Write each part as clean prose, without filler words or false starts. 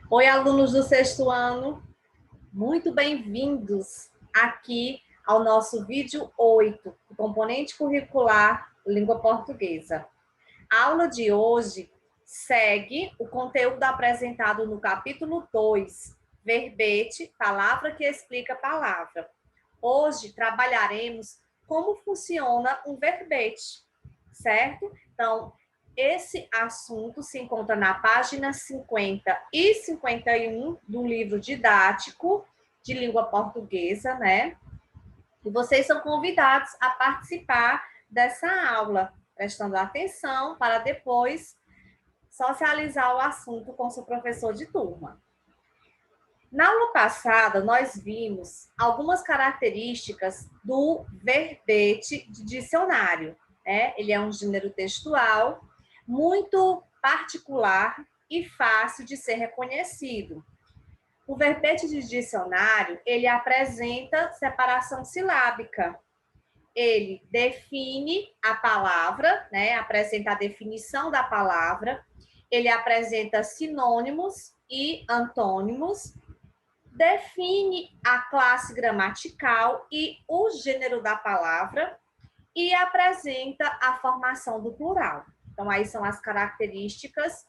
Oi, alunos do sexto ano, muito bem-vindos aqui ao nosso vídeo 8, do componente curricular Língua Portuguesa. A aula de hoje segue o conteúdo apresentado no capítulo 2, verbete, palavra que explica palavra. Hoje trabalharemos como funciona um verbete, certo? Então, esse assunto se encontra na página 50 e 51 do livro didático de língua portuguesa, né? E vocês são convidados a participar dessa aula, prestando atenção para depois socializar o assunto com seu professor de turma. Na aula passada, nós vimos algumas características do verbete de dicionário. Ele é um gênero textual muito particular e fácil de ser reconhecido. O verbete de dicionário, ele apresenta separação silábica. Ele define a palavra, apresenta a definição da palavra, ele apresenta sinônimos e antônimos, define a classe gramatical e o gênero da palavra e apresenta a formação do plural. Então, aí são as características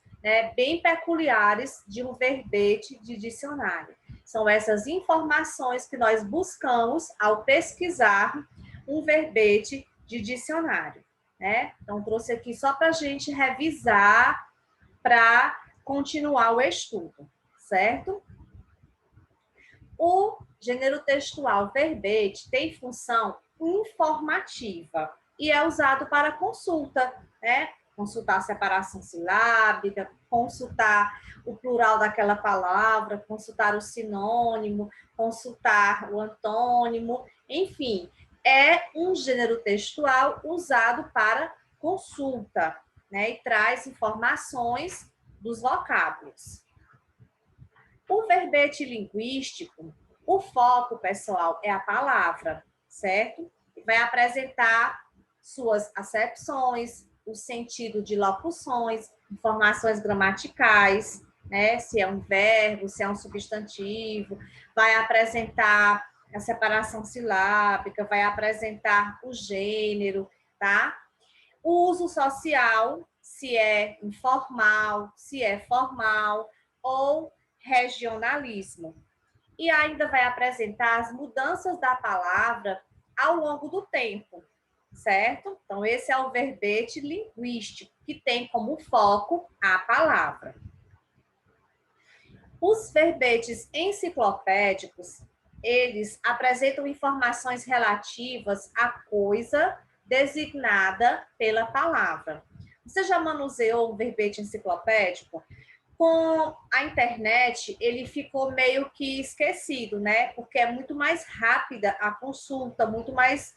bem peculiares de um verbete de dicionário. São essas informações que nós buscamos ao pesquisar um verbete de dicionário. Então, trouxe aqui só para a gente revisar para continuar o estudo, certo? O gênero textual verbete tem função informativa e é usado para consulta, consultar a separação silábica, consultar o plural daquela palavra, consultar o sinônimo, consultar o antônimo, enfim, é um gênero textual usado para consulta, e traz informações dos vocábulos. O verbete linguístico, o foco, pessoal, é a palavra, certo? Vai apresentar suas acepções, o sentido de locuções, informações gramaticais, se é um verbo, se é um substantivo, vai apresentar a separação silábica, vai apresentar o gênero, tá? O uso social, se é informal, se é formal, ou regionalismo. E ainda vai apresentar as mudanças da palavra ao longo do tempo, certo? Então, esse é o verbete linguístico, que tem como foco a palavra. Os verbetes enciclopédicos, eles apresentam informações relativas à coisa designada pela palavra. Você já manuseou um verbete enciclopédico? Com a internet, ele ficou meio que esquecido, Porque é muito mais rápida a consulta, muito mais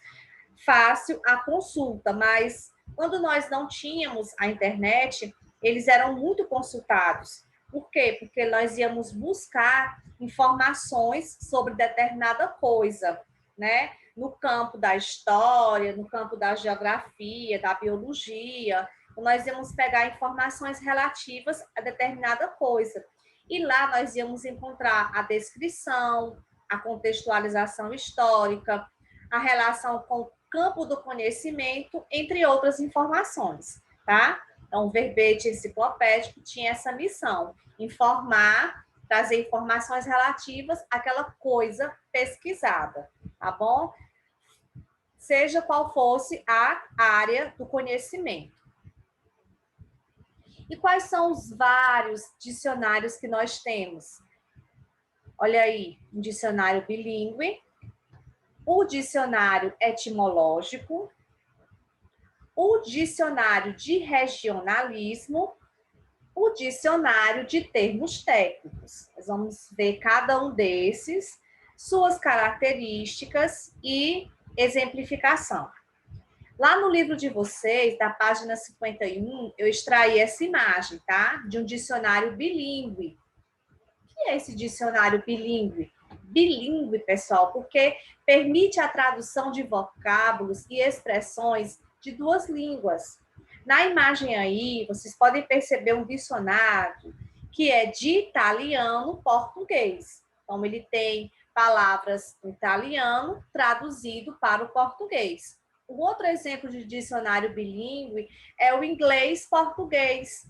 fácil a consulta, mas quando nós não tínhamos a internet, eles eram muito consultados. Por quê? Porque nós íamos buscar informações sobre determinada coisa, No campo da história, no campo da geografia, da biologia, nós íamos pegar informações relativas a determinada coisa. E lá nós íamos encontrar a descrição, a contextualização histórica, a relação com o campo do conhecimento, entre outras informações, tá? Então, o verbete enciclopédico tinha essa missão, informar, trazer informações relativas àquela coisa pesquisada, tá bom? Seja qual fosse a área do conhecimento. E quais são os vários dicionários que nós temos? Olha aí, um dicionário bilíngue, o dicionário etimológico, o dicionário de regionalismo, o dicionário de termos técnicos. Nós vamos ver cada um desses, suas características e exemplificação. Lá no livro de vocês, da página 51, eu extraí essa imagem, tá? De um dicionário bilíngue. O que é esse dicionário bilíngue? Bilíngue, pessoal, porque permite a tradução de vocábulos e expressões de duas línguas. Na imagem aí, vocês podem perceber um dicionário que é de italiano português. Então, ele tem palavras em italiano traduzido para o português. O outro exemplo de dicionário bilíngue é o inglês-português,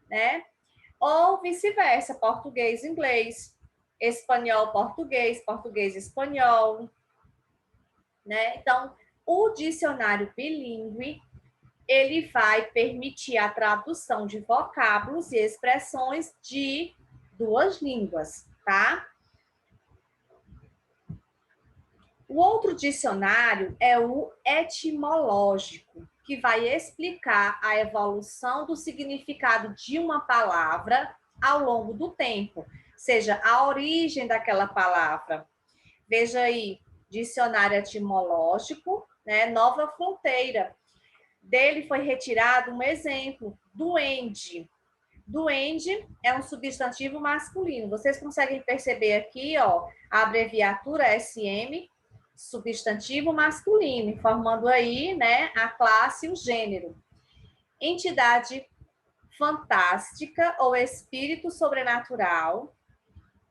né? Ou vice-versa, português-inglês, espanhol-português, português-espanhol, né? Então, o dicionário bilíngue, ele vai permitir a tradução de vocábulos e expressões de duas línguas, tá? O outro dicionário é o etimológico, que vai explicar a evolução do significado de uma palavra ao longo do tempo, seja a origem daquela palavra. Veja aí, dicionário etimológico, né? Nova Fronteira. Dele foi retirado um exemplo, duende. Duende é um substantivo masculino. Vocês conseguem perceber aqui, ó, a abreviatura SM, substantivo masculino, informando aí, né, a classe e o gênero. Entidade fantástica ou espírito sobrenatural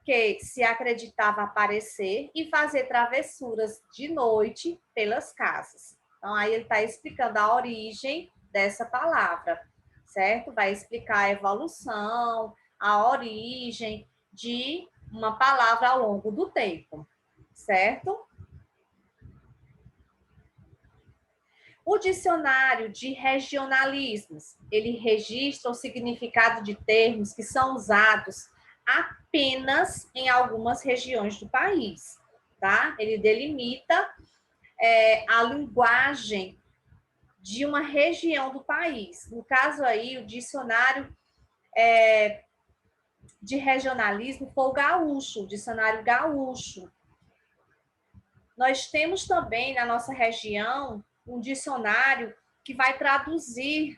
que se acreditava aparecer e fazer travessuras de noite pelas casas. Então, aí ele está explicando a origem dessa palavra, certo? Vai explicar a evolução, a origem de uma palavra ao longo do tempo, certo? O dicionário de regionalismos, ele registra o significado de termos que são usados apenas em algumas regiões do país, tá? Ele delimita a linguagem de uma região do país. No caso aí, o dicionário de regionalismo foi o gaúcho, o dicionário gaúcho. Nós temos também na nossa região um dicionário que vai traduzir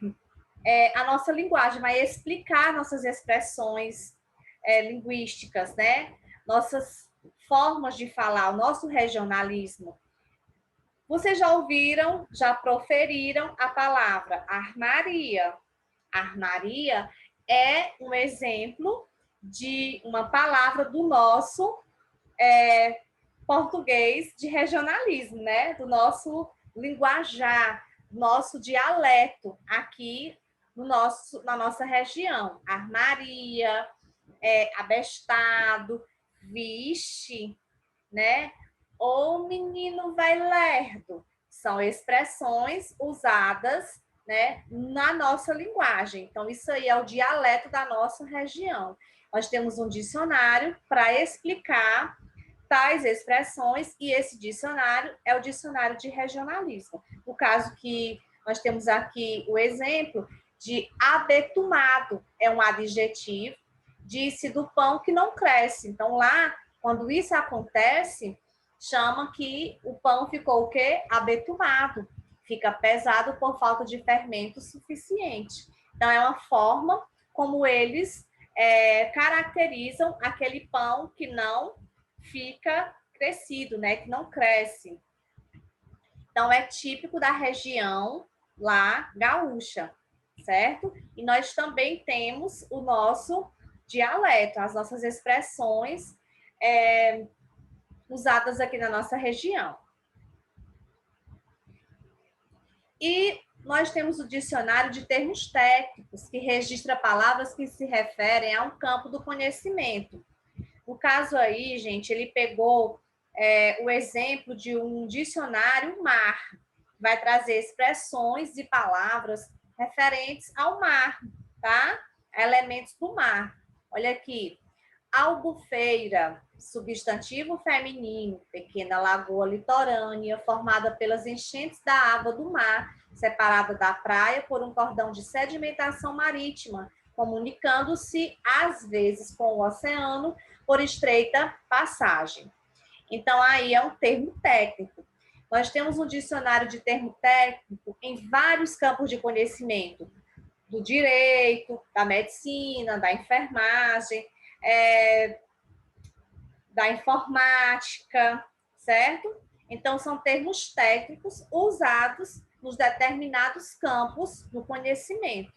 a nossa linguagem, vai explicar nossas expressões linguísticas, né? Nossas formas de falar, o nosso regionalismo. Vocês já ouviram, já proferiram a palavra armaria. Armaria é um exemplo de uma palavra do nosso português de regionalismo, né? Do nosso linguajar, nosso dialeto aqui na nossa região. Armaria, abestado, vixe, né? Ou menino vai lerdo. São expressões usadas, né, na nossa linguagem. Então, isso aí é o dialeto da nossa região. Nós temos um dicionário para explicar tais expressões, e esse dicionário é o dicionário de regionalismo. No caso que nós temos aqui o exemplo de abetumado, é um adjetivo, disse do pão que não cresce. Então, lá, quando isso acontece, chama que o pão ficou o quê? Abetumado, fica pesado por falta de fermento suficiente. Então, é uma forma como eles caracterizam aquele pão que não fica crescido, né? Que não cresce. Então, é típico da região lá gaúcha, certo? E nós também temos o nosso dialeto, as nossas expressões usadas aqui na nossa região. E nós temos o dicionário de termos técnicos, que registra palavras que se referem a um campo do conhecimento. No caso aí, gente, ele pegou o exemplo de um dicionário mar, vai trazer expressões e palavras referentes ao mar, tá? Elementos do mar. Olha aqui, albufeira, substantivo feminino, pequena lagoa litorânea formada pelas enchentes da água do mar, separada da praia por um cordão de sedimentação marítima, comunicando-se às vezes com o oceano por estreita passagem. Então, aí é um termo técnico. Nós temos um dicionário de termo técnico em vários campos de conhecimento, do direito, da medicina, da enfermagem, da informática, certo? Então, são termos técnicos usados nos determinados campos do conhecimento.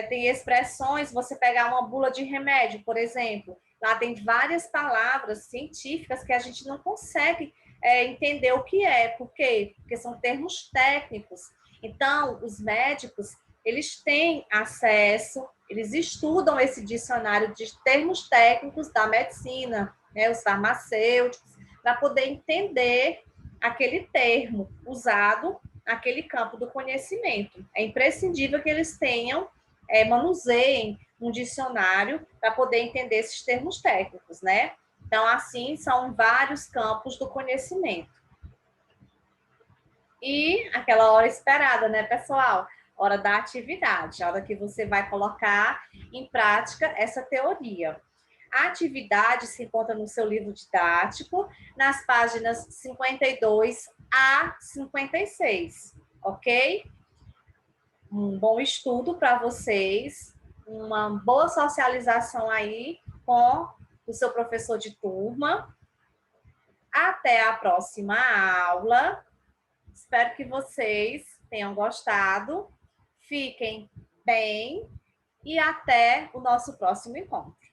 Tem expressões, você pegar uma bula de remédio, por exemplo, lá tem várias palavras científicas que a gente não consegue entender o que é. Por quê? Porque são termos técnicos. Então, os médicos, eles têm acesso, eles estudam esse dicionário de termos técnicos da medicina, né, os farmacêuticos, para poder entender aquele termo usado naquele campo do conhecimento. É imprescindível que eles tenham, manuseiem um dicionário para poder entender esses termos técnicos, né? Então, assim, são vários campos do conhecimento. E aquela hora esperada, né, pessoal? Hora da atividade, a hora que você vai colocar em prática essa teoria. A atividade se encontra no seu livro didático, nas páginas 52 a 56, ok? Um bom estudo para vocês, uma boa socialização aí com o seu professor de turma. Até a próxima aula. Espero que vocês tenham gostado. Fiquem bem e até o nosso próximo encontro.